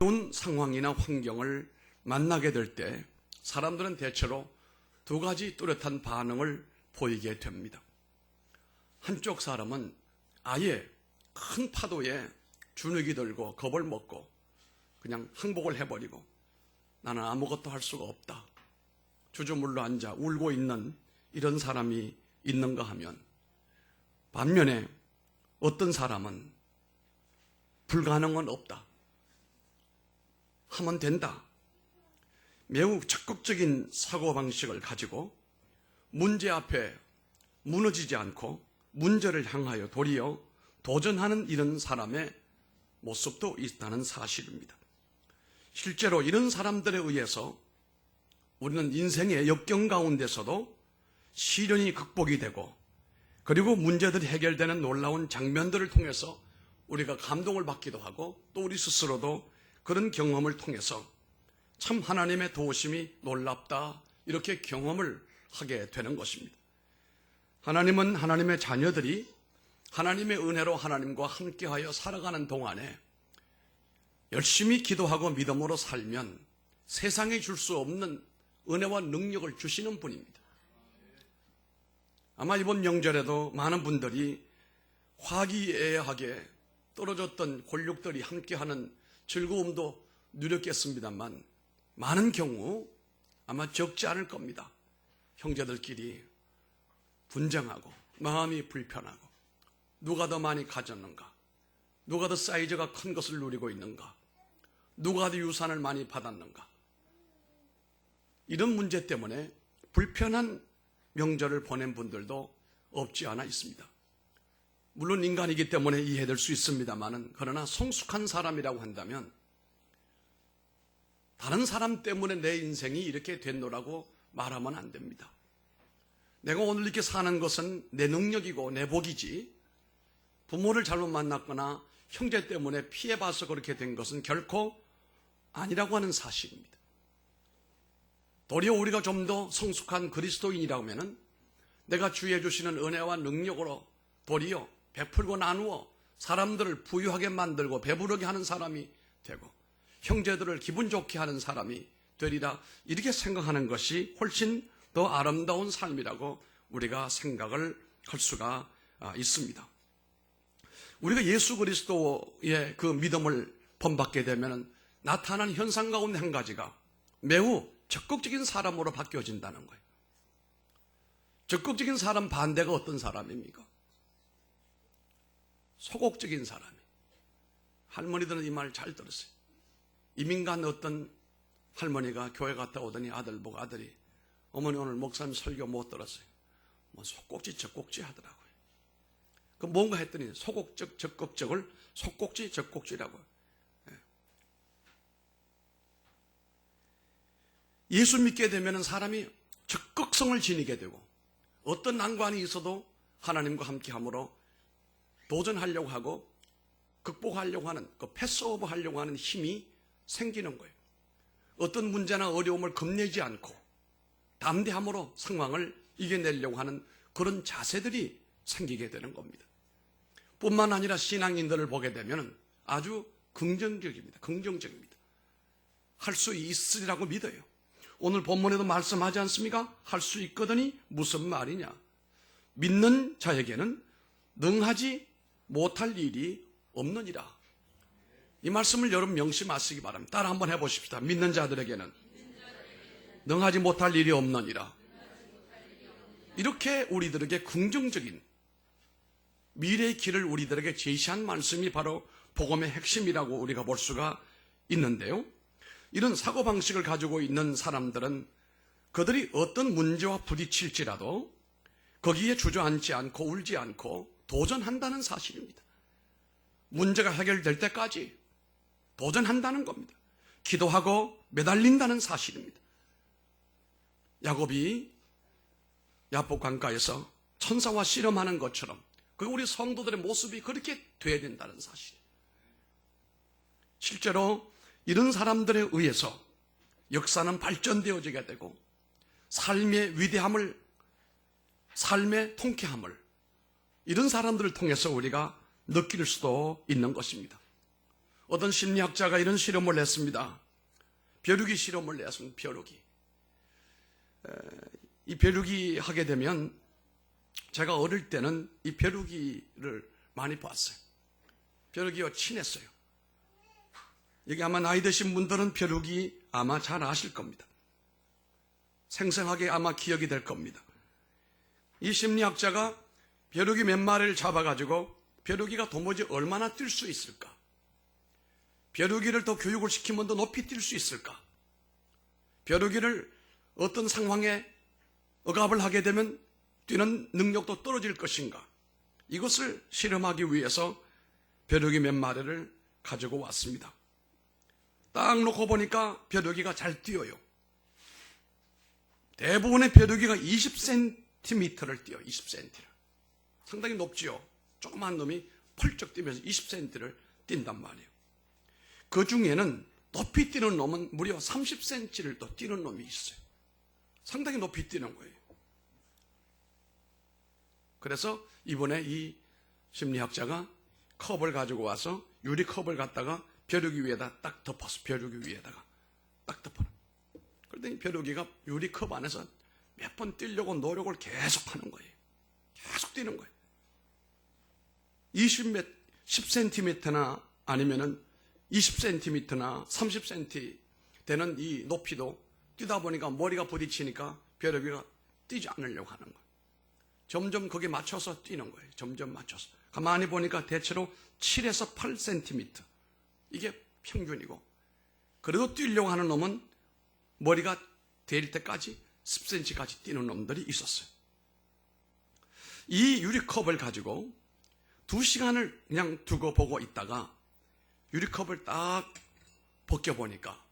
어려운 상황이나 환경을 만나게 될 때 사람들은 대체로 두 가지 뚜렷한 반응을 보이게 됩니다. 한쪽 사람은 아예 큰 파도에 주눅이 들고 겁을 먹고 그냥 항복을 해버리고 나는 아무것도 할 수가 없다, 주저물러 앉아 울고 있는 이런 사람이 있는가 하면, 반면에 어떤 사람은 불가능은 없다, 하면 된다, 매우 적극적인 사고방식을 가지고 문제 앞에 무너지지 않고 문제를 향하여 도리어 도전하는 이런 사람의 모습도 있다는 사실입니다. 실제로 이런 사람들에 의해서 우리는 인생의 역경 가운데서도 시련이 극복이 되고, 그리고 문제들이 해결되는 놀라운 장면들을 통해서 우리가 감동을 받기도 하고, 또 우리 스스로도 그런 경험을 통해서 참 하나님의 도우심이 놀랍다, 이렇게 경험을 하게 되는 것입니다. 하나님은 하나님의 자녀들이 하나님의 은혜로 하나님과 함께하여 살아가는 동안에 열심히 기도하고 믿음으로 살면 세상에 줄 수 없는 은혜와 능력을 주시는 분입니다. 아마 이번 명절에도 많은 분들이 화기애애하게 떨어졌던 골육들이 함께하는 즐거움도 누렸겠습니다만, 많은 경우 아마 적지 않을 겁니다. 형제들끼리 분쟁하고 마음이 불편하고, 누가 더 많이 가졌는가, 누가 더 사이즈가 큰 것을 누리고 있는가, 누가 더 유산을 많이 받았는가, 이런 문제 때문에 불편한 명절을 보낸 분들도 없지 않아 있습니다. 물론 인간이기 때문에 이해될 수 있습니다만은, 그러나 성숙한 사람이라고 한다면 다른 사람 때문에 내 인생이 이렇게 됐노라고 말하면 안 됩니다. 내가 오늘 이렇게 사는 것은 내 능력이고 내 복이지, 부모를 잘못 만났거나 형제 때문에 피해봐서 그렇게 된 것은 결코 아니라고 하는 사실입니다. 도리어 우리가 좀 더 성숙한 그리스도인이라고 하면 내가 주의 주시는 은혜와 능력으로 도리어 베풀고 나누어 사람들을 부유하게 만들고 배부르게 하는 사람이 되고, 형제들을 기분 좋게 하는 사람이 되리라, 이렇게 생각하는 것이 훨씬 더 아름다운 삶이라고 우리가 생각을 할 수가 있습니다. 우리가 예수 그리스도의 그 믿음을 본받게 되면 나타나는 현상 가운데 한 가지가 매우 적극적인 사람으로 바뀌어진다는 거예요. 적극적인 사람 반대가 어떤 사람입니까? 소극적인 사람이. 할머니들은 이 말 잘 들었어요. 이민 간 어떤 할머니가 교회 갔다 오더니 아들 보고 아들이, 어머니 오늘 목사님 설교 못 들었어요. 뭐 속꼭지 적꼭지 하더라고요. 그 뭔가 했더니 소극적 적극적을 속꼭지 적꼭지라고요. 예수 믿게 되면 사람이 적극성을 지니게 되고, 어떤 난관이 있어도 하나님과 함께함으로 도전하려고 하고 극복하려고 하는, 그 패스오브 하려고 하는 힘이 생기는 거예요. 어떤 문제나 어려움을 겁내지 않고 담대함으로 상황을 이겨내려고 하는 그런 자세들이 생기게 되는 겁니다. 뿐만 아니라 신앙인들을 보게 되면 아주 긍정적입니다. 긍정적입니다. 할 수 있으리라고 믿어요. 오늘 본문에도 말씀하지 않습니까? 할 수 있거든이 무슨 말이냐? 믿는 자에게는 능하지 못할 일이 없느니라. 이 말씀을 여러분 명심하시기 바랍니다. 따라 한번 해보십시다. 믿는 자들에게는 능하지 못할 일이 없느니라. 이렇게 우리들에게 긍정적인 미래의 길을 우리들에게 제시한 말씀이 바로 복음의 핵심이라고 우리가 볼 수가 있는데요. 이런 사고방식을 가지고 있는 사람들은 그들이 어떤 문제와 부딪힐지라도 거기에 주저앉지 않고 울지 않고 도전한다는 사실입니다. 문제가 해결될 때까지 도전한다는 겁니다. 기도하고 매달린다는 사실입니다. 야곱이 야복 강가에서 천사와 씨름하는 것처럼 그 우리 성도들의 모습이 그렇게 돼야 된다는 사실. 실제로 이런 사람들에 의해서 역사는 발전되어지게 되고 삶의 위대함을, 삶의 통쾌함을 이런 사람들을 통해서 우리가 느낄 수도 있는 것입니다. 어떤 심리학자가 이런 실험을 했습니다. 벼룩이 실험을 했습니다. 벼룩이. 이 벼룩이 하게 되면 제가 어릴 때는 이 벼룩이를 많이 봤어요. 벼룩이와 친했어요. 여기 아마 나이 드신 분들은 벼룩이 아마 잘 아실 겁니다. 생생하게 아마 기억이 될 겁니다. 이 심리학자가 벼룩이 몇 마리를 잡아가지고 벼룩이가 도무지 얼마나 뛸 수 있을까? 벼룩이를 더 교육을 시키면 더 높이 뛸 수 있을까? 벼룩이를 어떤 상황에 억압을 하게 되면 뛰는 능력도 떨어질 것인가? 이것을 실험하기 위해서 벼룩이 몇 마리를 가지고 왔습니다. 딱 놓고 보니까 벼룩이가 잘 뛰어요. 대부분의 벼룩이가 20cm를 뛰어요. 20cm를. 상당히 높지요. 조그만 놈이 펄쩍 뛰면서 20cm를 뛴단 말이에요. 그 중에는 높이 뛰는 놈은 무려 30cm를 또 뛰는 놈이 있어요. 상당히 높이 뛰는 거예요. 그래서 이번에 이 심리학자가 컵을 가지고 와서 유리컵을 갖다가 벼룩이 위에다 딱 덮었어. 벼룩이 위에다가 딱 덮어놔. 그러더니 벼룩이가 유리컵 안에서 몇 번 뛰려고 노력을 계속 하는 거예요. 계속 뛰는 거예요. 10cm나 아니면은 20cm나 30cm 되는 이 높이도 뛰다 보니까 머리가 부딪히니까 벼룩이가 뛰지 않으려고 하는 거예요. 점점 거기에 맞춰서 뛰는 거예요. 점점 맞춰서. 가만히 보니까 대체로 7에서 8cm. 이게 평균이고. 그래도 뛰려고 하는 놈은 머리가 될 때까지 10cm까지 뛰는 놈들이 있었어요. 이 유리컵을 가지고 2시간을 그냥 두고 보고 있다가 유리컵을 딱 벗겨보니까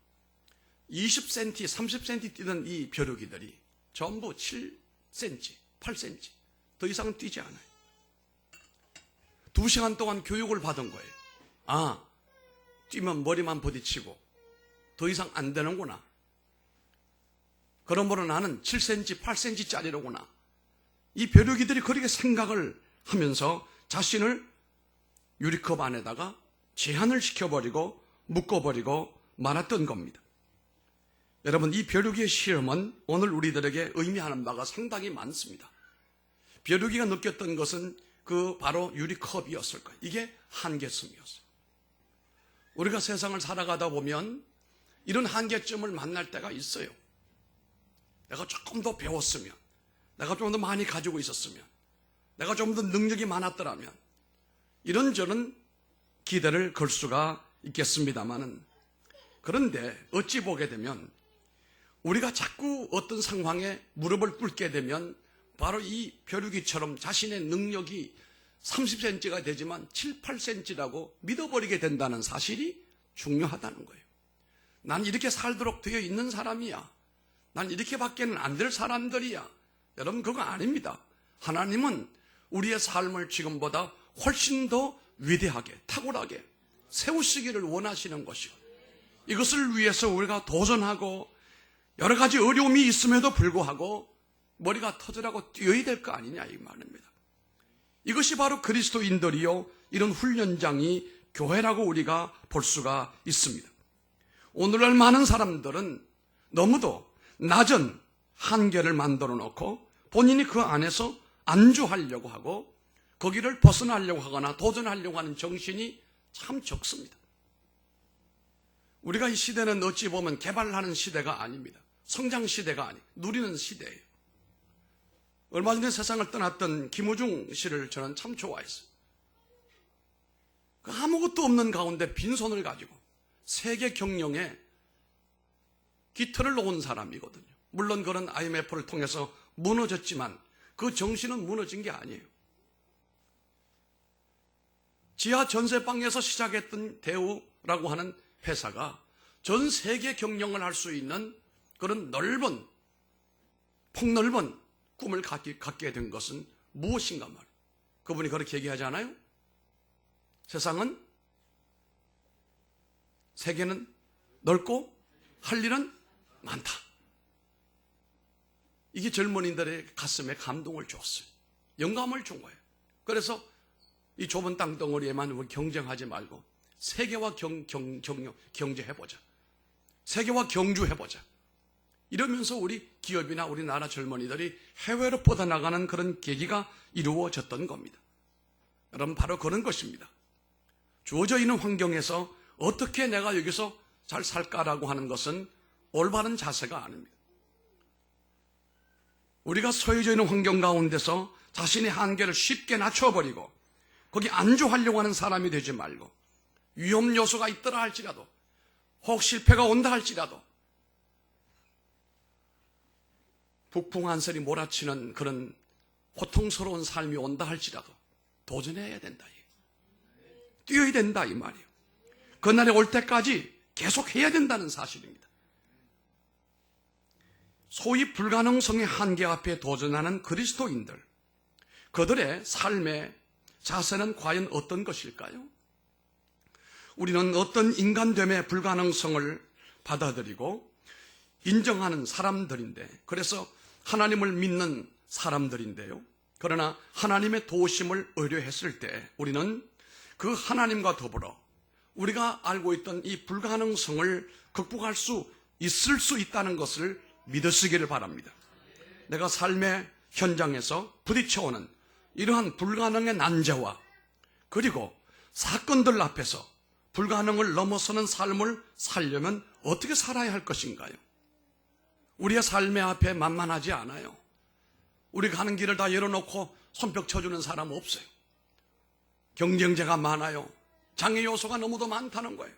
20cm, 30cm 뛰던 이 벼룩이들이 전부 7cm, 8cm 더 이상은 뛰지 않아요. 2시간 동안 교육을 받은 거예요. 아, 뛰면 머리만 부딪히고 더 이상 안 되는구나. 그러므로 나는 7cm, 8cm짜리로구나. 이 벼룩이들이 그렇게 생각을 하면서 자신을 유리컵 안에다가 제한을 시켜버리고 묶어버리고 말았던 겁니다. 여러분, 이 벼룩이의 실험은 오늘 우리들에게 의미하는 바가 상당히 많습니다. 벼룩이가 느꼈던 것은 그 바로 유리컵이었을 거예요. 이게 한계성이었어요. 우리가 세상을 살아가다 보면 이런 한계점을 만날 때가 있어요. 내가 조금 더 배웠으면, 내가 좀 더 많이 가지고 있었으면, 내가 좀 더 능력이 많았더라면 이런저런 기대를 걸 수가 있겠습니다만은, 그런데 어찌 보게 되면 우리가 자꾸 어떤 상황에 무릎을 꿇게 되면 바로 이 벼룩이처럼 자신의 능력이 30cm가 되지만 7, 8cm라고 믿어버리게 된다는 사실이 중요하다는 거예요. 난 이렇게 살도록 되어 있는 사람이야. 난 이렇게밖에는 안 될 사람들이야. 여러분, 그거 아닙니다. 하나님은 우리의 삶을 지금보다 훨씬 더 위대하게, 탁월하게 세우시기를 원하시는 것이고, 이것을 위해서 우리가 도전하고 여러 가지 어려움이 있음에도 불구하고 머리가 터져라고 뛰어야 될 거 아니냐 이 말입니다. 이것이 바로 그리스도인들이요, 이런 훈련장이 교회라고 우리가 볼 수가 있습니다. 오늘날 많은 사람들은 너무도 낮은 한계를 만들어 놓고 본인이 그 안에서 안주하려고 하고 거기를 벗어나려고 하거나 도전하려고 하는 정신이 참 적습니다. 우리가 이 시대는 어찌 보면 개발하는 시대가 아닙니다. 성장 시대가 아니, 누리는 시대예요. 얼마 전에 세상을 떠났던 김우중 씨를 저는 참 좋아했어요. 아무것도 없는 가운데 빈손을 가지고 세계 경영에 기틀을 놓은 사람이거든요. 물론 그런 IMF를 통해서 무너졌지만 그 정신은 무너진 게 아니에요. 지하 전세방에서 시작했던 대우라고 하는 회사가 전 세계 경영을 할 수 있는 그런 넓은, 폭넓은 꿈을 갖게 된 것은 무엇인가 말이에요. 그분이 그렇게 얘기하지 않아요? 세계는 넓고 할 일은 많다. 이게 젊은이들의 가슴에 감동을 줬어요. 영감을 준 거예요. 그래서 이 좁은 땅덩어리에만 경쟁하지 말고 세계와 경제해보자. 세계와 경주해보자. 이러면서 우리 기업이나 우리나라 젊은이들이 해외로 뻗어나가는 그런 계기가 이루어졌던 겁니다. 여러분, 바로 그런 것입니다. 주어져 있는 환경에서 어떻게 내가 여기서 잘 살까라고 하는 것은 올바른 자세가 아닙니다. 우리가 처해져 있는 환경 가운데서 자신의 한계를 쉽게 낮춰버리고 거기 안주하려고 하는 사람이 되지 말고, 위험 요소가 있더라 할지라도, 혹 실패가 온다 할지라도, 북풍한설이 몰아치는 그런 고통스러운 삶이 온다 할지라도 도전해야 된다. 뛰어야 된다 이 말이에요. 그날이 올 때까지 계속 해야 된다는 사실입니다. 소위 불가능성의 한계 앞에 도전하는 그리스도인들, 그들의 삶의 자세는 과연 어떤 것일까요? 우리는 어떤 인간됨의 불가능성을 받아들이고 인정하는 사람들인데, 그래서 하나님을 믿는 사람들인데요. 그러나 하나님의 도우심을 의뢰했을 때 우리는 그 하나님과 더불어 우리가 알고 있던 이 불가능성을 극복할 수 있을 수 있다는 것을 믿으시기를 바랍니다. 내가 삶의 현장에서 부딪혀오는 이러한 불가능의 난제와 그리고 사건들 앞에서 불가능을 넘어서는 삶을 살려면 어떻게 살아야 할 것인가요? 우리의 삶의 앞에 만만하지 않아요. 우리가 가는 길을 다 열어놓고 손뼉 쳐주는 사람 없어요. 경쟁자가 많아요. 장애 요소가 너무도 많다는 거예요.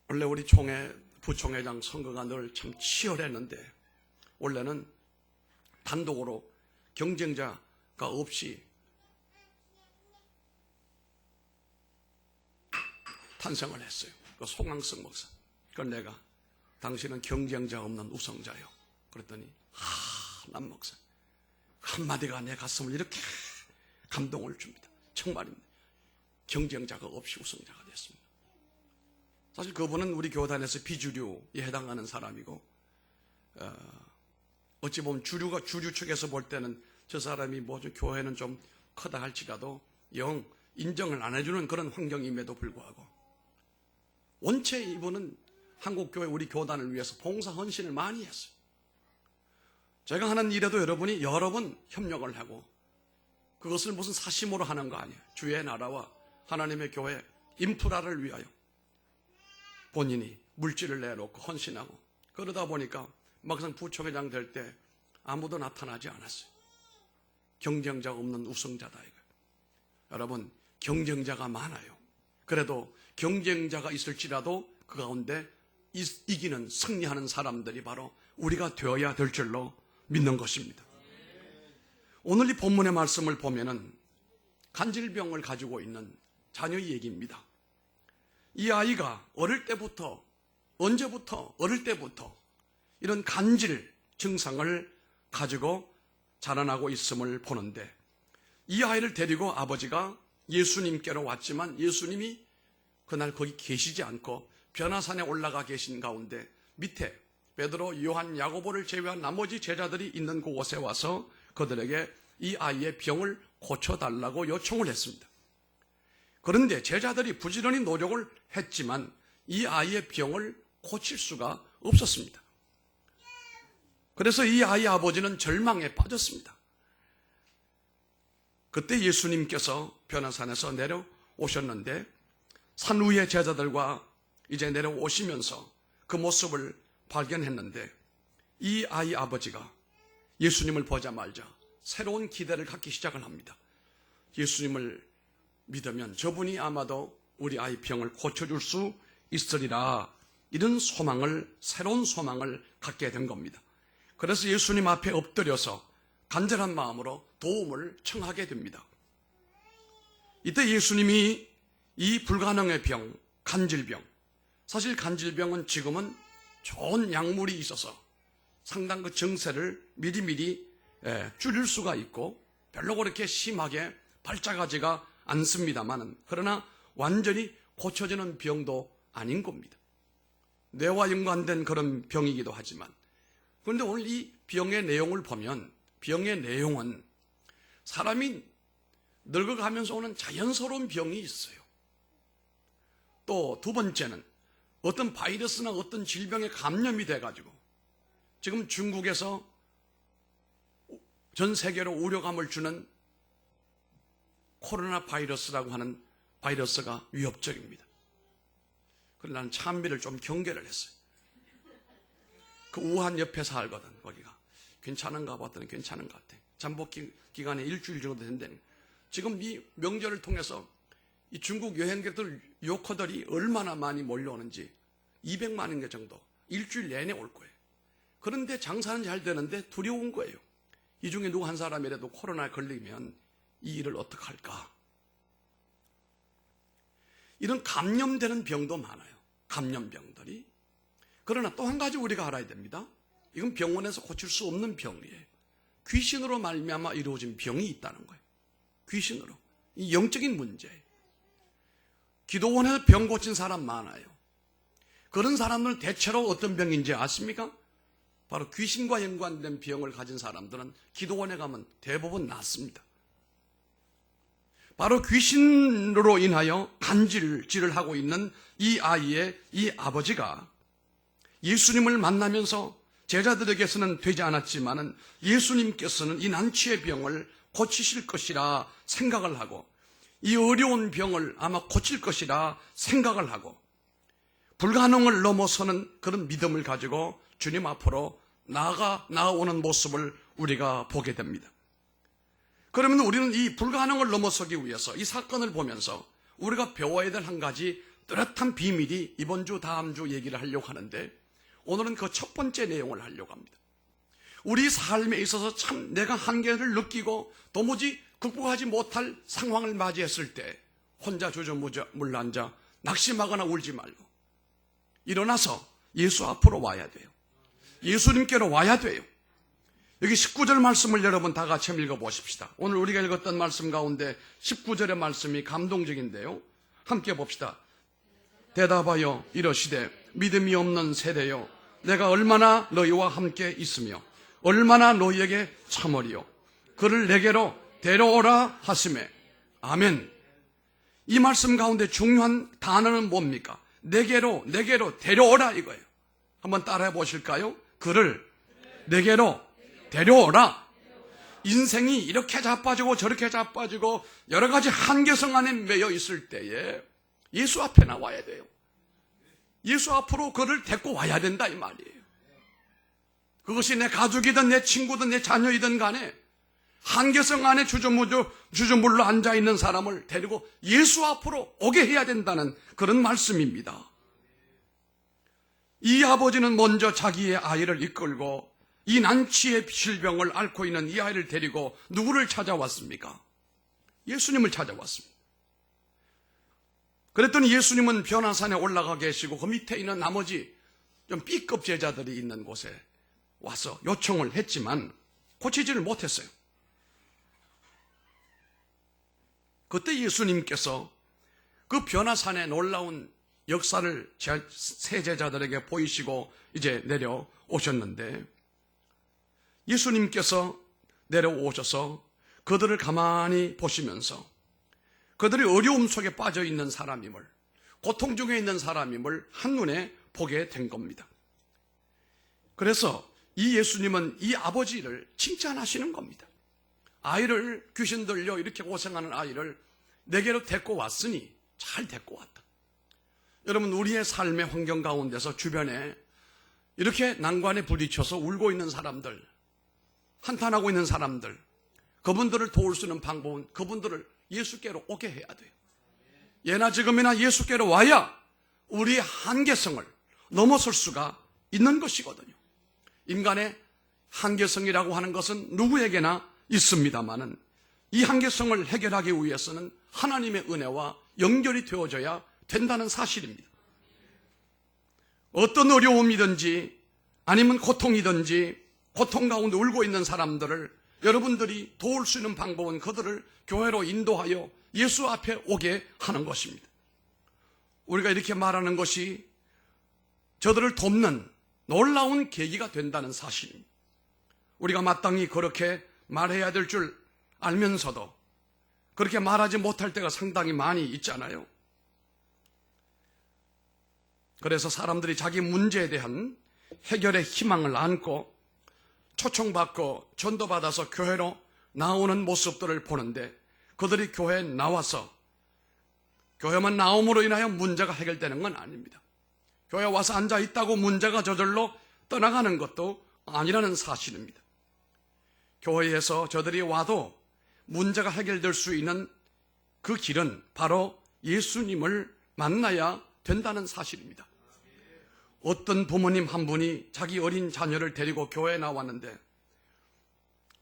원래 우리 부총회장 선거가 늘 참 치열했는데, 원래는 단독으로 경쟁자가 없이 탄생을 했어요. 그 송항석 목사. 그걸 내가 당신은 경쟁자 없는 우승자요. 그랬더니 난 목사 한마디가 내 가슴을 이렇게 감동을 줍니다. 정말입니다. 경쟁자가 없이 우승자가 됐습니다. 사실 그분은 우리 교단에서 비주류에 해당하는 사람이고, 어찌 보면 주류 측에서 볼 때는 저 사람이 좀 교회는 좀 크다 할지라도 영 인정을 안 해주는 그런 환경임에도 불구하고 원체 이분은 한국교회 우리 교단을 위해서 봉사 헌신을 많이 했어요. 제가 하는 일에도 여러분이 여러 번 협력을 하고, 그것을 무슨 사심으로 하는 거 아니에요. 주의 나라와 하나님의 교회 인프라를 위하여 본인이 물질을 내놓고 헌신하고, 그러다 보니까 막상 부총회장 될 때 아무도 나타나지 않았어요. 경쟁자 없는 우승자다 이거. 여러분, 경쟁자가 많아요. 그래도 경쟁자가 있을지라도 그 가운데 이기는, 승리하는 사람들이 바로 우리가 되어야 될 줄로 믿는 것입니다. 오늘 이 본문의 말씀을 보면은 간질병을 가지고 있는 자녀의 얘기입니다. 이 아이가 어릴 때부터 이런 간질 증상을 가지고 자라나고 있음을 보는데, 이 아이를 데리고 아버지가 예수님께로 왔지만 예수님이 그날 거기 계시지 않고 변화산에 올라가 계신 가운데 밑에 베드로, 요한, 야고보를 제외한 나머지 제자들이 있는 그곳에 와서 그들에게 이 아이의 병을 고쳐달라고 요청을 했습니다. 그런데 제자들이 부지런히 노력을 했지만 이 아이의 병을 고칠 수가 없었습니다. 그래서 이 아이의 아버지는 절망에 빠졌습니다. 그때 예수님께서 변화산에서 내려오셨는데, 산 위의 제자들과 이제 내려오시면서 그 모습을 발견했는데, 이 아이 아버지가 예수님을 보자마자 새로운 기대를 갖기 시작을 합니다. 예수님을 믿으면 저분이 아마도 우리 아이 병을 고쳐줄 수 있으리라, 이런 새로운 소망을 갖게 된 겁니다. 그래서 예수님 앞에 엎드려서 간절한 마음으로 도움을 청하게 됩니다. 이때 예수님이 이 불가능의 병, 간질병, 사실 간질병은 지금은 좋은 약물이 있어서 상당 그 증세를 미리미리 줄일 수가 있고 별로 그렇게 심하게 발작하지가 않습니다만, 그러나 완전히 고쳐지는 병도 아닌 겁니다. 뇌와 연관된 그런 병이기도 하지만, 그런데 오늘 이 병의 내용을 보면 병의 내용은 사람이 늙어가면서 오는 자연스러운 병이 있어요. 또 두 번째는 어떤 바이러스나 어떤 질병에 감염이 돼가지고 지금 중국에서 전 세계로 우려감을 주는 코로나 바이러스라고 하는 바이러스가 위협적입니다. 그래서 나는 찬미를 좀 경계를 했어요. 그 우한 옆에 살거든, 거기가. 괜찮은가 봤더니 괜찮은 것 같아. 잠복 기간에 일주일 정도 된다는. 지금 이 명절을 통해서 이 중국 여행객들, 요커들이 얼마나 많이 몰려오는지 200만인 개 정도 일주일 내내 올 거예요. 그런데 장사는 잘 되는데 두려운 거예요. 이 중에 누구 한 사람이라도 코로나에 걸리면 이 일을 어떻게 할까? 이런 감염되는 병도 많아요. 감염병들이. 그러나 또 한 가지 우리가 알아야 됩니다. 이건 병원에서 고칠 수 없는 병이에요. 귀신으로 말미암아 이루어진 병이 있다는 거예요. 귀신으로. 이 영적인 문제예요. 기도원에서 병 고친 사람 많아요. 그런 사람들은 대체로 어떤 병인지 아십니까? 바로 귀신과 연관된 병을 가진 사람들은 기도원에 가면 대부분 낫습니다. 바로 귀신으로 인하여 간질질을 하고 있는 이 아이의 이 아버지가 예수님을 만나면서 제자들에게서는 되지 않았지만은 예수님께서는 이 난치의 병을 고치실 것이라 생각을 하고 이 어려운 병을 아마 고칠 것이라 생각을 하고 불가능을 넘어서는 그런 믿음을 가지고 주님 앞으로 나아오는 모습을 우리가 보게 됩니다. 그러면 우리는 이 불가능을 넘어서기 위해서 이 사건을 보면서 우리가 배워야 될 한 가지 뚜렷한 비밀이 이번 주 다음 주 얘기를 하려고 하는데 오늘은 그 첫 번째 내용을 하려고 합니다. 우리 삶에 있어서 참 내가 한계를 느끼고 도무지 극복하지 못할 상황을 맞이했을 때 혼자 주저물러앉아 낙심하거나 울지 말고 일어나서 예수 앞으로 와야 돼요. 예수님께로 와야 돼요. 여기 19절 말씀을 여러분 다 같이 읽어보십시다. 오늘 우리가 읽었던 말씀 가운데 19절의 말씀이 감동적인데요. 함께 봅시다. 대답하여 이러시되 믿음이 없는 세대여 내가 얼마나 너희와 함께 있으며 얼마나 너희에게 참으리요 그를 내게로 데려오라 하시매. 아멘. 이 말씀 가운데 중요한 단어는 뭡니까? 내게로 데려오라 이거예요. 한번 따라해 보실까요? 그를 내게로 데려오라. 인생이 이렇게 자빠지고 저렇게 자빠지고 여러 가지 한계성 안에 매여 있을 때에 예수 앞에 나와야 돼요. 예수 앞으로 그를 데리고 와야 된다 이 말이에요. 그것이 내 가족이든 내 친구든 내 자녀이든 간에 한계성 안에 주저물러 앉아있는 사람을 데리고 예수 앞으로 오게 해야 된다는 그런 말씀입니다. 이 아버지는 먼저 자기의 아이를 이끌고 이 난치의 질병을 앓고 있는 이 아이를 데리고 누구를 찾아왔습니까? 예수님을 찾아왔습니다. 그랬더니 예수님은 변화산에 올라가 계시고 그 밑에 있는 나머지 좀 B급 제자들이 있는 곳에 와서 요청을 했지만 고치지를 못했어요. 그때 예수님께서 그 변화산에 놀라운 역사를 세 제자들에게 보이시고 이제 내려오셨는데 예수님께서 내려오셔서 그들을 가만히 보시면서 그들이 어려움 속에 빠져 있는 사람임을, 고통 중에 있는 사람임을 한눈에 보게 된 겁니다. 그래서 이 예수님은 이 아버지를 칭찬하시는 겁니다. 아이를 귀신 들려 이렇게 고생하는 아이를 내게로 데리고 왔으니 잘 데리고 왔다. 여러분 우리의 삶의 환경 가운데서 주변에 이렇게 난관에 부딪혀서 울고 있는 사람들, 한탄하고 있는 사람들, 그분들을 도울 수 있는 방법은 그분들을 예수께로 오게 해야 돼요. 예나 지금이나 예수께로 와야 우리의 한계성을 넘어설 수가 있는 것이거든요. 인간의 한계성이라고 하는 것은 누구에게나 있습니다만은 이 한계성을 해결하기 위해서는 하나님의 은혜와 연결이 되어져야 된다는 사실입니다. 어떤 어려움이든지 아니면 고통이든지 고통 가운데 울고 있는 사람들을 여러분들이 도울 수 있는 방법은 그들을 교회로 인도하여 예수 앞에 오게 하는 것입니다. 우리가 이렇게 말하는 것이 저들을 돕는 놀라운 계기가 된다는 사실입니다. 우리가 마땅히 그렇게 말해야 될 줄 알면서도 그렇게 말하지 못할 때가 상당히 많이 있잖아요. 그래서 사람들이 자기 문제에 대한 해결의 희망을 안고 초청받고 전도받아서 교회로 나오는 모습들을 보는데, 그들이 교회에 나와서 교회만 나옴으로 인하여 문제가 해결되는 건 아닙니다. 교회에 와서 앉아 있다고 문제가 저절로 떠나가는 것도 아니라는 사실입니다. 교회에서 저들이 와도 문제가 해결될 수 있는 그 길은 바로 예수님을 만나야 된다는 사실입니다. 어떤 부모님 한 분이 자기 어린 자녀를 데리고 교회에 나왔는데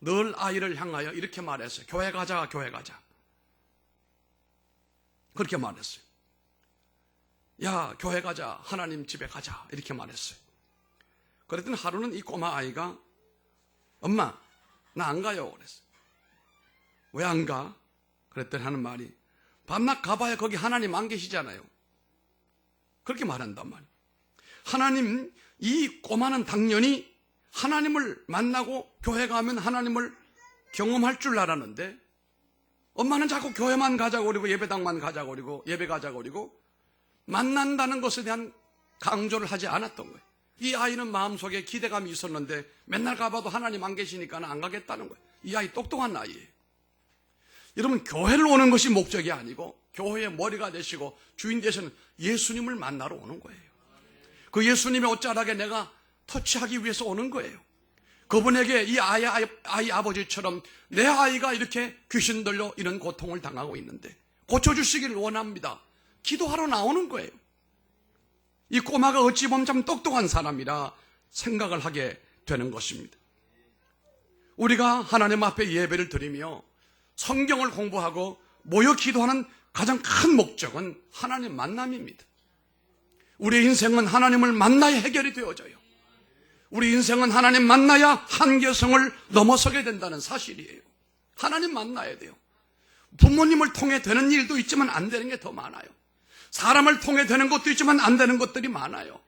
늘 아이를 향하여 이렇게 말했어요. 교회 가자, 교회 가자. 그렇게 말했어요. 야, 교회 가자, 하나님 집에 가자, 이렇게 말했어요. 그랬더니 하루는 이 꼬마 아이가 엄마, 나 안 가요, 그랬어요. 왜 안 가? 그랬더니 하는 말이 밤낮 가봐야 거기 하나님 안 계시잖아요. 그렇게 말한단 말이에요. 하나님, 이 꼬마는 당연히 하나님을 만나고 교회 가면 하나님을 경험할 줄 알았는데 엄마는 자꾸 교회만 가자고 그러고 예배당만 가자고 그러고 예배 가자고 그러고 만난다는 것에 대한 강조를 하지 않았던 거예요. 이 아이는 마음속에 기대감이 있었는데 맨날 가봐도 하나님 안 계시니까 안 가겠다는 거예요. 이 아이 똑똑한 아이예요. 여러분, 교회를 오는 것이 목적이 아니고 교회의 머리가 되시고 주인 되시는 예수님을 만나러 오는 거예요. 그 예수님의 옷자락에 내가 터치하기 위해서 오는 거예요. 그분에게 이 아이 아버지처럼 내 아이가 이렇게 귀신 들려 이런 고통을 당하고 있는데 고쳐주시기를 원합니다. 기도하러 나오는 거예요. 이 꼬마가 어찌 보면 참 똑똑한 사람이라 생각을 하게 되는 것입니다. 우리가 하나님 앞에 예배를 드리며 성경을 공부하고 모여 기도하는 가장 큰 목적은 하나님 만남입니다. 우리 인생은 하나님을 만나야 해결이 되어져요. 우리 인생은 하나님 만나야 한계성을 넘어서게 된다는 사실이에요. 하나님 만나야 돼요. 부모님을 통해 되는 일도 있지만 안 되는 게 더 많아요. 사람을 통해 되는 것도 있지만 안 되는 것들이 많아요.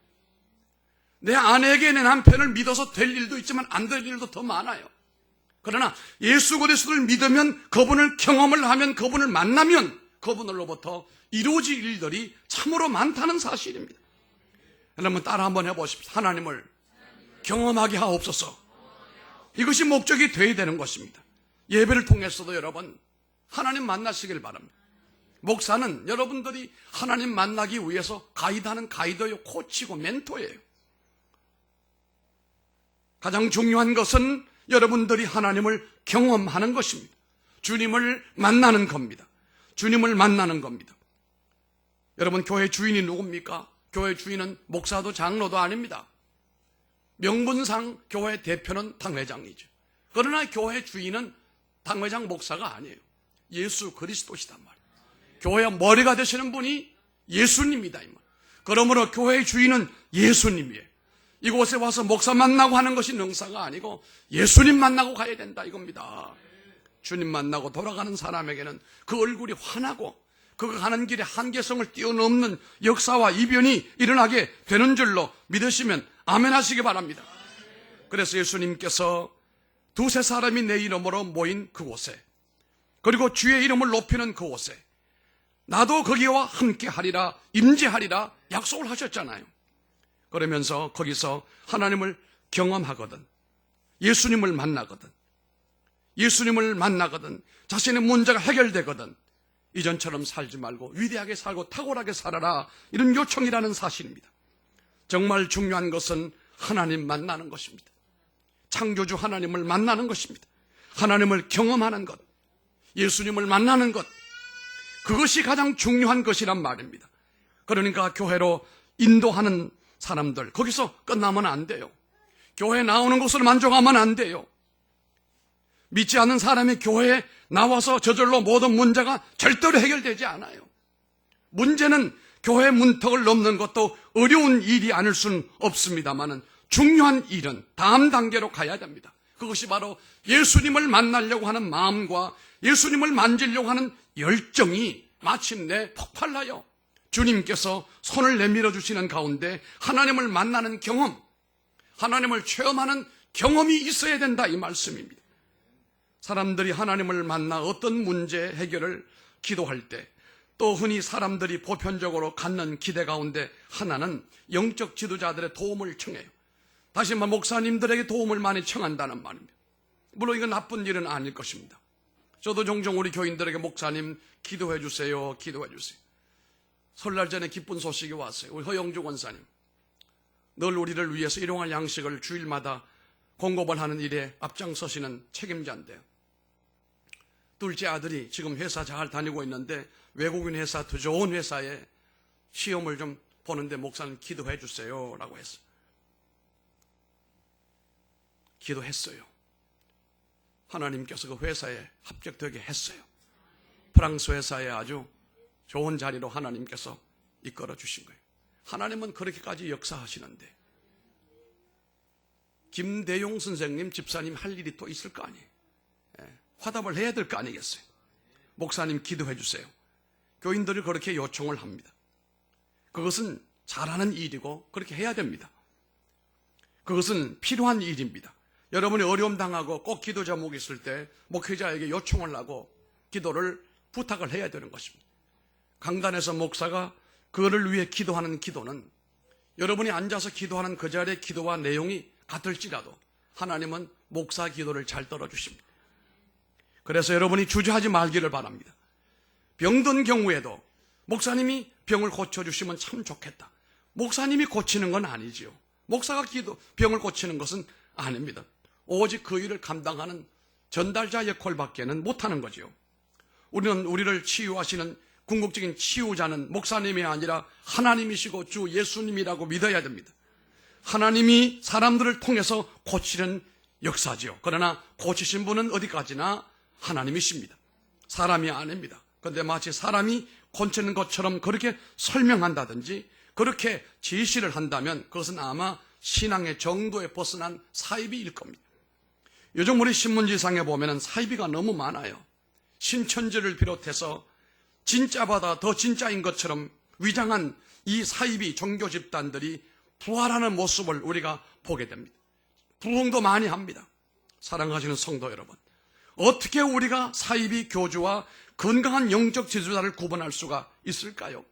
내 아내에게 내 남편을 믿어서 될 일도 있지만 안 될 일도 더 많아요. 그러나 예수 그리스도를 믿으면, 그분을 경험을 하면, 그분을 만나면 그분으로부터 이루어질 일들이 참으로 많다는 사실입니다. 여러분 따라 한번 해보십시오. 하나님을 경험하게 하옵소서. 이것이 목적이 되어야 되는 것입니다. 예배를 통해서도 여러분 하나님 만나시길 바랍니다. 목사는 여러분들이 하나님 만나기 위해서 가이드하는 가이드요, 코치고 멘토예요. 가장 중요한 것은 여러분들이 하나님을 경험하는 것입니다. 주님을 만나는 겁니다. 주님을 만나는 겁니다. 여러분, 교회 주인이 누굽니까? 교회 주인은 목사도 장로도 아닙니다. 명분상 교회 대표는 당회장이죠. 그러나 교회 주인은 당회장 목사가 아니에요. 예수 그리스도시단 말이에요. 교회의 머리가 되시는 분이 예수님이다 이 말. 그러므로 교회의 주인은 예수님이에요. 이곳에 와서 목사 만나고 하는 것이 능사가 아니고 예수님 만나고 가야 된다 이겁니다. 주님 만나고 돌아가는 사람에게는 그 얼굴이 환하고 그가 가는 길에 한계성을 뛰어넘는 역사와 이변이 일어나게 되는 줄로 믿으시면 아멘 하시기 바랍니다. 그래서 예수님께서 두세 사람이 내 이름으로 모인 그곳에, 그리고 주의 이름을 높이는 그곳에 나도 거기와 함께 하리라, 임재하리라 약속을 하셨잖아요. 그러면서 거기서 하나님을 경험하거든, 예수님을 만나거든, 자신의 문제가 해결되거든 이전처럼 살지 말고 위대하게 살고 탁월하게 살아라, 이런 요청이라는 사실입니다. 정말 중요한 것은 하나님 만나는 것입니다. 창조주 하나님을 만나는 것입니다. 하나님을 경험하는 것, 예수님을 만나는 것, 그것이 가장 중요한 것이란 말입니다. 그러니까 교회로 인도하는 사람들, 거기서 끝나면 안 돼요. 교회에 나오는 것으로 만족하면 안 돼요. 믿지 않는 사람이 교회에 나와서 저절로 모든 문제가 절대로 해결되지 않아요. 문제는 교회 문턱을 넘는 것도 어려운 일이 아닐 수는 없습니다만 중요한 일은 다음 단계로 가야 됩니다. 그것이 바로 예수님을 만나려고 하는 마음과 예수님을 만지려고 하는 열정이 마침내 폭발하여 주님께서 손을 내밀어 주시는 가운데 하나님을 만나는 경험, 하나님을 체험하는 경험이 있어야 된다 이 말씀입니다. 사람들이 하나님을 만나 어떤 문제 해결을 기도할 때, 또 흔히 사람들이 보편적으로 갖는 기대 가운데 하나는 영적 지도자들의 도움을 청해요. 다시 말해 목사님들에게 도움을 많이 청한다는 말입니다. 물론 이건 나쁜 일은 아닐 것입니다. 저도 종종 우리 교인들에게 목사님 기도해 주세요, 기도해 주세요. 설날 전에 기쁜 소식이 왔어요. 우리 허영주 권사님, 늘 우리를 위해서 일용할 양식을 주일마다 공급을 하는 일에 앞장서시는 책임자인데요. 둘째 아들이 지금 회사 잘 다니고 있는데 외국인 회사, 더 좋은 회사에 시험을 좀 보는데 목사님 기도해 주세요 라고 했어요. 기도했어요. 하나님께서 그 회사에 합격되게 했어요. 프랑스 회사에 아주 좋은 자리로 하나님께서 이끌어 주신 거예요. 하나님은 그렇게까지 역사하시는데 김대용 선생님 집사님 할 일이 또 있을 거 아니에요. 화답을 해야 될 거 아니겠어요. 목사님 기도해 주세요. 교인들이 그렇게 요청을 합니다. 그것은 잘하는 일이고 그렇게 해야 됩니다. 그것은 필요한 일입니다. 여러분이 어려움 당하고 꼭 기도 제목이 있을 때 목회자에게 요청을 하고 기도를 부탁을 해야 되는 것입니다. 강단에서 목사가 그거를 위해 기도하는 기도는 여러분이 앉아서 기도하는 그 자리의 기도와 내용이 같을지라도 하나님은 목사 기도를 잘 들어주십니다. 그래서 여러분이 주저하지 말기를 바랍니다. 병든 경우에도 목사님이 병을 고쳐주시면 참 좋겠다. 목사님이 고치는 건 아니지요. 목사가 병을 고치는 것은 아닙니다. 오직 그 일을 감당하는 전달자 역할밖에는 못하는 거지요. 우리는 우리를 치유하시는 궁극적인 치유자는 목사님이 아니라 하나님이시고 주 예수님이라고 믿어야 됩니다. 하나님이 사람들을 통해서 고치는 역사지요. 그러나 고치신 분은 어디까지나 하나님이십니다. 사람이 아닙니다. 그런데 마치 사람이 고치는 것처럼 그렇게 설명한다든지 그렇게 제시를 한다면 그것은 아마 신앙의 정도에 벗어난 사이비일 겁니다. 요즘 우리 신문지상에 보면 사이비가 너무 많아요. 신천지를 비롯해서 진짜보다 더 진짜인 것처럼 위장한 이 사이비 종교 집단들이 부활하는 모습을 우리가 보게 됩니다. 부흥도 많이 합니다. 사랑하시는 성도 여러분, 어떻게 우리가 사이비 교주와 건강한 영적 지도자를 구분할 수가 있을까요?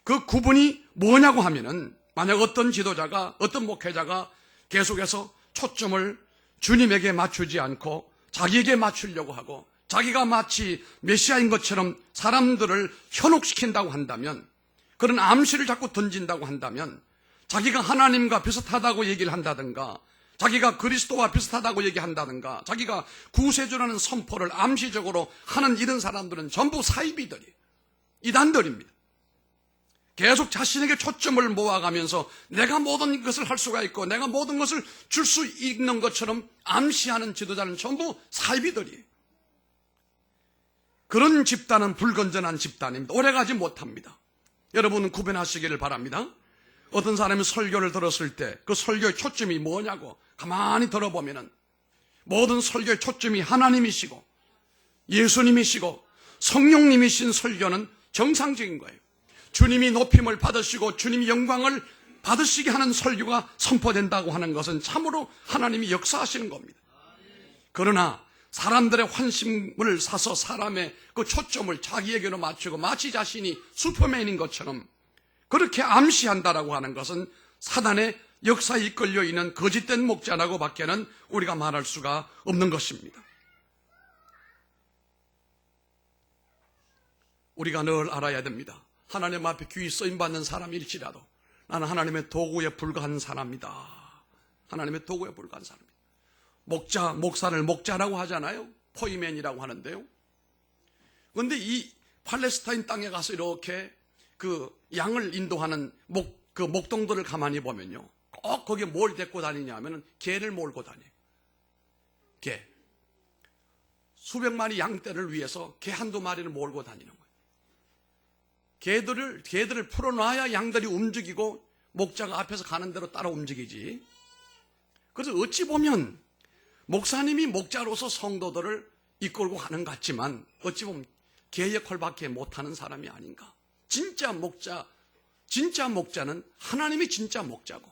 그 구분이 뭐냐고 하면은 만약 어떤 지도자가, 어떤 목회자가 계속해서 초점을 주님에게 맞추지 않고 자기에게 맞추려고 하고 자기가 마치 메시아인 것처럼 사람들을 현혹시킨다고 한다면, 그런 암시를 자꾸 던진다고 한다면, 자기가 하나님과 비슷하다고 얘기를 한다든가, 자기가 그리스도와 비슷하다고 얘기한다든가, 자기가 구세주라는 선포를 암시적으로 하는 이런 사람들은 전부 사이비들이에요. 이단들입니다. 계속 자신에게 초점을 모아가면서 내가 모든 것을 할 수가 있고 내가 모든 것을 줄 수 있는 것처럼 암시하는 지도자는 전부 사이비들이에요. 그런 집단은 불건전한 집단입니다. 오래가지 못합니다. 여러분은 구분하시기를 바랍니다. 어떤 사람이 설교를 들었을 때 그 설교의 초점이 뭐냐고 가만히 들어보면은 모든 설교의 초점이 하나님이시고 예수님이시고 성령님이신 설교는 정상적인 거예요. 주님이 높임을 받으시고 주님이 영광을 받으시게 하는 설교가 선포된다고 하는 것은 참으로 하나님이 역사하시는 겁니다. 그러나 사람들의 환심을 사서 사람의 그 초점을 자기에게로 맞추고 마치 자신이 슈퍼맨인 것처럼 그렇게 암시한다라고 하는 것은 사단의 역사에 이끌려 있는 거짓된 목자라고 밖에는 우리가 말할 수가 없는 것입니다. 우리가 늘 알아야 됩니다. 하나님 앞에 귀히 쓰임받는 사람일지라도 나는 하나님의 도구에 불과한 사람이다. 하나님의 도구에 불과한 사람이다. 목자, 목사를 목자라고 하잖아요. 포이맨이라고 하는데요. 그런데 이 팔레스타인 땅에 가서 이렇게 그 양을 인도하는 목동들을 가만히 보면요. 꼭 거기에 뭘 데리고 다니냐 하면 개를 몰고 다녀요. 개. 수백 마리 양떼를 위해서 개 한두 마리를 몰고 다니는 거예요. 개들을 풀어놔야 양들이 움직이고 목자가 앞에서 가는 대로 따라 움직이지. 그래서 어찌 보면 목사님이 목자로서 성도들을 이끌고 가는 것 같지만 어찌 보면 개 역할밖에 못하는 사람이 아닌가. 진짜 목자는 하나님이 진짜 목자고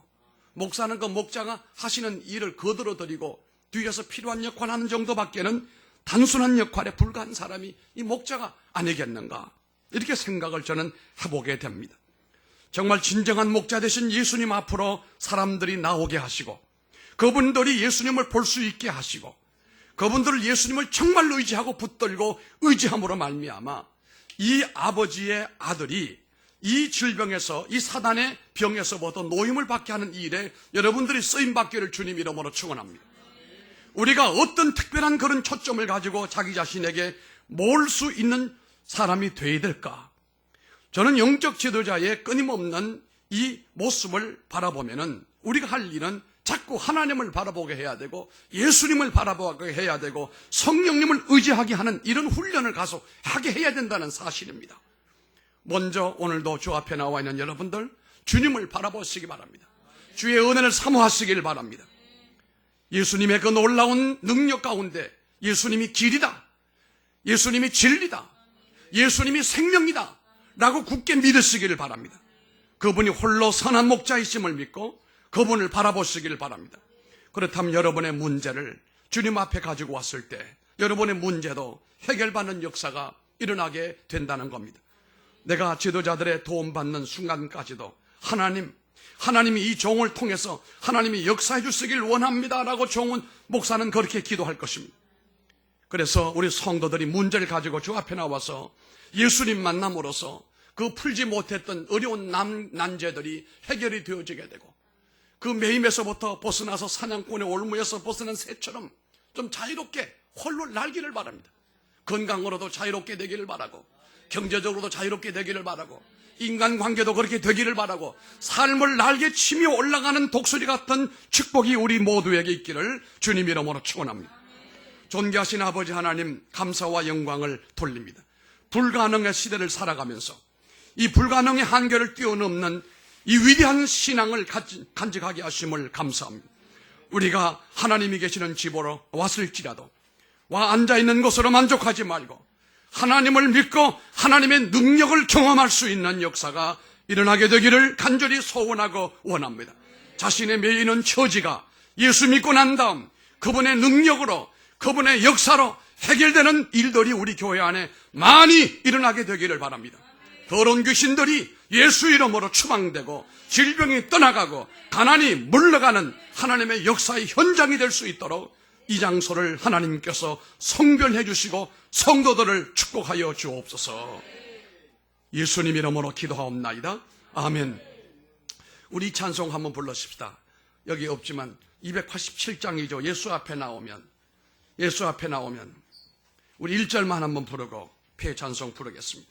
목사는 그 목자가 하시는 일을 거들어드리고 뒤에서 필요한 역할을 하는 정도밖에는 단순한 역할에 불과한 사람이 이 목자가 아니겠는가, 이렇게 생각을 저는 해보게 됩니다. 정말 진정한 목자 되신 예수님 앞으로 사람들이 나오게 하시고, 그분들이 예수님을 볼 수 있게 하시고, 그분들을 예수님을 정말 의지하고 붙들고 의지함으로 말미암아 이 아버지의 아들이 이 질병에서, 이 사단의 병에서부터 노임을 받게 하는 이 일에 여러분들이 쓰임받기를 주님 이름으로 축원합니다. 우리가 어떤 특별한 그런 초점을 가지고 자기 자신에게 모을 수 있는 사람이 되어야 될까? 저는 영적 지도자의 끊임없는 이 모습을 바라보면은 우리가 할 일은 자꾸 하나님을 바라보게 해야 되고, 예수님을 바라보게 해야 되고, 성령님을 의지하게 하는 이런 훈련을 가서 하게 해야 된다는 사실입니다. 먼저 오늘도 주 앞에 나와 있는 여러분들, 주님을 바라보시기 바랍니다. 주의 은혜를 사모하시길 바랍니다. 예수님의 그 놀라운 능력 가운데 예수님이 길이다, 예수님이 진리다, 예수님이 생명이다 라고 굳게 믿으시기를 바랍니다. 그분이 홀로 선한 목자이심을 믿고 그분을 바라보시기를 바랍니다. 그렇다면 여러분의 문제를 주님 앞에 가지고 왔을 때 여러분의 문제도 해결받는 역사가 일어나게 된다는 겁니다. 내가 지도자들의 도움받는 순간까지도 하나님이 이 종을 통해서 하나님이 역사해 주시길 원합니다라고 종은 목사는 그렇게 기도할 것입니다. 그래서 우리 성도들이 문제를 가지고 주 앞에 나와서 예수님 만남으로써 그 풀지 못했던 어려운 난제들이 해결이 되어지게 되고, 그 매임에서부터 벗어나서 사냥꾼의 올무에서 벗어난 새처럼 좀 자유롭게 홀로 날기를 바랍니다. 건강으로도 자유롭게 되기를 바라고, 경제적으로도 자유롭게 되기를 바라고, 인간관계도 그렇게 되기를 바라고, 삶을 날개 치며 올라가는 독수리 같은 축복이 우리 모두에게 있기를 주님 이름으로 축원합니다. 존귀하신 아버지 하나님, 감사와 영광을 돌립니다. 불가능의 시대를 살아가면서 이 불가능의 한계를 뛰어넘는 이 위대한 신앙을 간직하게 하심을 감사합니다. 우리가 하나님이 계시는 집으로 왔을지라도 와 앉아있는 것으로 만족하지 말고 하나님을 믿고 하나님의 능력을 경험할 수 있는 역사가 일어나게 되기를 간절히 소원하고 원합니다. 자신의 매이는 처지가 예수 믿고 난 다음 그분의 능력으로, 그분의 역사로 해결되는 일들이 우리 교회 안에 많이 일어나게 되기를 바랍니다. 더러운 귀신들이 예수 이름으로 추방되고 질병이 떠나가고 가난이 물러가는 하나님의 역사의 현장이 될 수 있도록 이 장소를 하나님께서 성별해 주시고 성도들을 축복하여 주옵소서. 예수님 이름으로 기도하옵나이다. 아멘. 우리 찬송 한번 불러십시다. 여기 없지만 287장이죠. 예수 앞에 나오면 우리 1절만 한번 부르고 폐 찬송 부르겠습니다.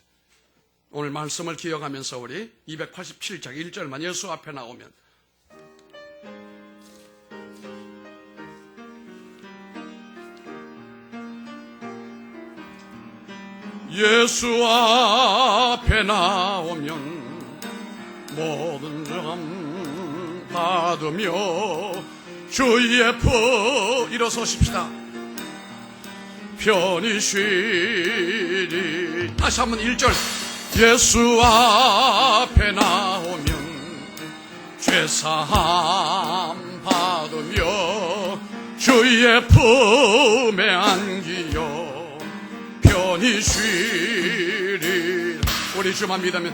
오늘 말씀을 기억하면서 우리 287장 1절만 예수 앞에 나오면, 예수 앞에 나오면 모든 점 받으며 주의 품 일어서십시다. 편히 쉬리. 다시 한번 1절. 예수 앞에 나오면 죄사함 받으며 주의 품에 안기어 편히 쉬리. 우리 주만 믿으면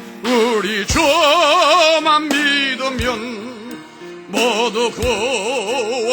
모두 구원